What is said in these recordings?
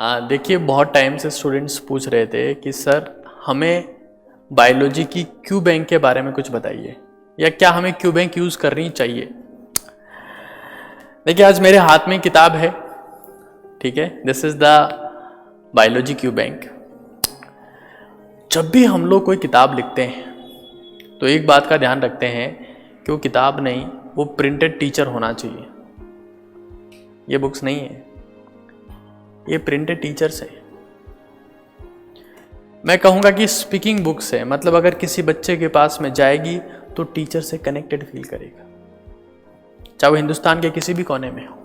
देखिए, बहुत टाइम से स्टूडेंट्स पूछ रहे थे कि सर हमें बायोलॉजी की क्यू बैंक के बारे में कुछ बताइए, या क्या हमें क्यू बैंक यूज़ करनी चाहिए। देखिए, आज मेरे हाथ में किताब है, ठीक है, this is the biology Q bank. जब भी हम लोग कोई किताब लिखते हैं तो एक बात का ध्यान रखते हैं कि वो किताब नहीं, वो प्रिंटेड टीचर होना चाहिए। ये बुक्स नहीं है, ये प्रिंटेड टीचर्स है। मैं कहूँगा कि स्पीकिंग बुक्स है, मतलब अगर किसी बच्चे के पास में जाएगी तो टीचर से कनेक्टेड फील करेगा, चाहे वो हिंदुस्तान के किसी भी कोने में हो।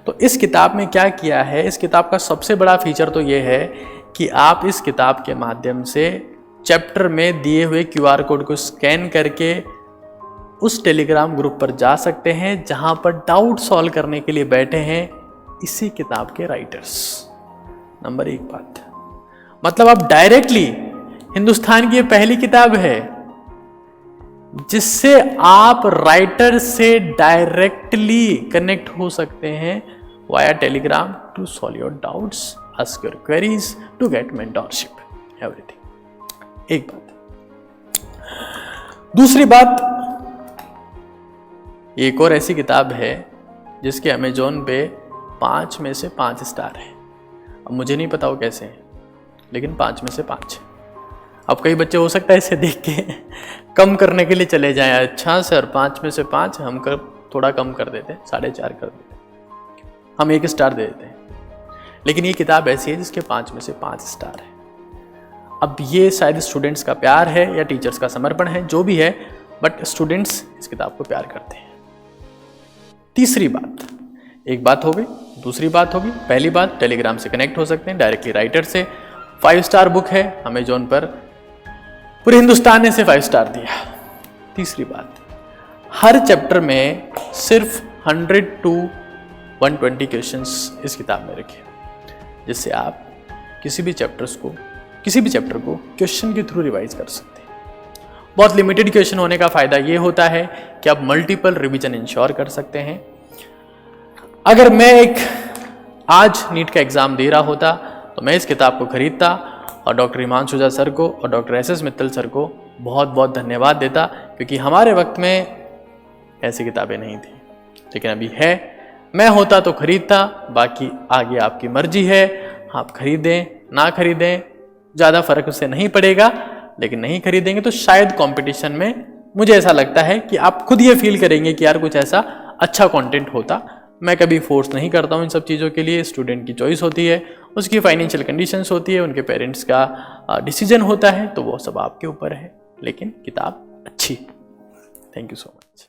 तो इस किताब में क्या किया है, इस किताब का सबसे बड़ा फीचर तो ये है कि आप इस किताब के माध्यम से चैप्टर में दिए हुए क्यूआर कोड को स्कैन करके उस टेलीग्राम ग्रुप पर जा सकते हैं जहां पर डाउट सॉल्व करने के लिए बैठे हैं इसी किताब के राइटर्स। नंबर एक बात, मतलब आप डायरेक्टली, हिंदुस्तान की ये पहली किताब है जिससे आप राइटर से डायरेक्टली कनेक्ट हो सकते हैं via Telegram to solve your doubts, ask your queries, to get mentorship, everything. एक बात। दूसरी बात, एक और ऐसी किताब है जिसके अमेजोन पे 5 में से 5 स्टार है। अब मुझे नहीं पता वो कैसे हैं, लेकिन 5 में से 5। अब कई बच्चे हो सकता है इसे देख के कम करने के लिए चले जाएं, अच्छा सर 5 में से 5 हम कर थोड़ा कम कर देते हैं, 4.5 कर देते हैं, हम 1 स्टार दे देते हैं। लेकिन ये किताब ऐसी है जिसके 5 में से 5 स्टार है। अब ये शायद स्टूडेंट्स का प्यार है या टीचर्स का समर्पण है, जो भी है, बट स्टूडेंट्स इस किताब को प्यार करते हैं। तीसरी बात, एक बात हो गई। दूसरी बात होगी, पहली बात, टेलीग्राम से कनेक्ट हो सकते हैं डायरेक्टली राइटर से। 5 स्टार बुक है अमेजोन पर, पूरे हिंदुस्तान ने इसे 5 स्टार दिया। तीसरी बात, हर चैप्टर में सिर्फ 100 to 120 क्वेश्चंस इस किताब में रखे, जिससे आप किसी भी चैप्टर को क्वेश्चन के थ्रू रिवाइज कर सकते हैं। बहुत लिमिटेड क्वेश्चन होने का फायदा ये होता है कि आप मल्टीपल रिवीजन इंश्योर कर सकते हैं। अगर मैं आज नीट का एग्जाम दे रहा होता तो मैं इस किताब को खरीदता और डॉक्टर हिमांशु झा सर को और डॉक्टर एस मित्तल सर को बहुत बहुत धन्यवाद देता, क्योंकि हमारे वक्त में ऐसी किताबें नहीं थी, लेकिन अभी है। मैं होता तो खरीदता, बाकी आगे आपकी मर्जी है, आप खरीदें ना खरीदें, ज़्यादा फर्क उससे नहीं पड़ेगा। लेकिन नहीं खरीदेंगे तो शायद कंपटीशन में मुझे ऐसा लगता है कि आप खुद ये फील करेंगे कि यार कुछ ऐसा अच्छा कंटेंट होता। मैं कभी फोर्स नहीं करता हूँ इन सब चीज़ों के लिए, स्टूडेंट की चॉइस होती है, उसकी फाइनेंशियल कंडीशंस होती है, उनके पेरेंट्स का डिसीजन होता है, तो वो सब आपके ऊपर है, लेकिन किताब अच्छी। Thank you so much.